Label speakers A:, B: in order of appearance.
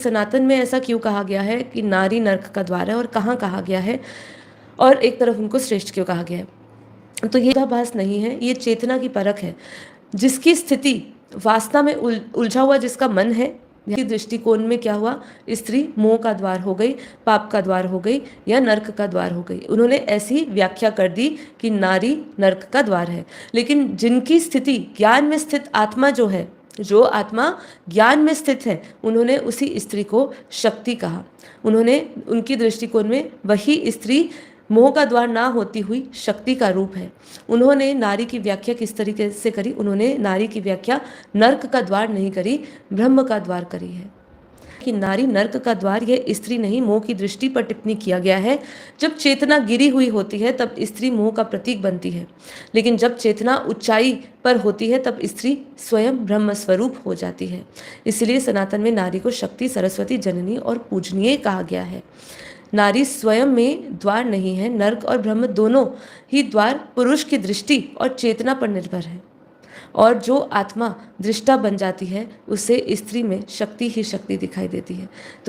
A: सनातन में ऐसा क्यों कहा गया है कि नारी नर्क का द्वार है, और कहाँ कहा गया है, और एक तरफ उनको श्रेष्ठ क्यों कहा गया है? तो ये विरोधाभास नहीं है, ये चेतना की परख है। जिसकी स्थिति वासना में उलझा हुआ जिसका मन है, की दृष्टिकोण में क्या हुआ, स्त्री मोह का द्वार हो गई, पाप का द्वार हो गई, या नर्क का द्वार हो गई। उन्होंने ऐसी व्याख्या कर दी कि नारी नर्क का द्वार है। लेकिन जिनकी स्थिति ज्ञान में स्थित आत्मा जो है, जो आत्मा ज्ञान में स्थित है, उन्होंने उसी स्त्री को शक्ति कहा। उन्होंने उनकी दृष्टिकोण में वही स्त्री मोह का द्वार ना होती हुई शक्ति का रूप है। उन्होंने नारी की व्याख्या किस तरीके से करी? उन्होंने नारी की व्याख्या नर्क का द्वार नहीं करी, ब्रह्म का द्वार करी है कि नारी नर्क का द्वार, यह स्त्री नहीं मोह की दृष्टि पर टिप्पणी किया गया है। जब चेतना गिरी हुई होती है तब स्त्री मोह का प्रतीक बनती है, लेकिन जब चेतना ऊंचाई पर होती है तब स्त्री स्वयं ब्रह्म स्वरूप हो जाती है। इसलिए सनातन में नारी को शक्ति, सरस्वती, जननी और पूजनीय कहा गया है। नारी स्वयं में द्वार नहीं है, नर्क और ब्रह्म दोनों ही द्वार पुरुष की दृष्टि और चेतना पर निर्भर है। और जो आत्मा दृष्टा बन जाती है, उसे स्त्री में शक्ति ही शक्ति दिखाई देती है। तो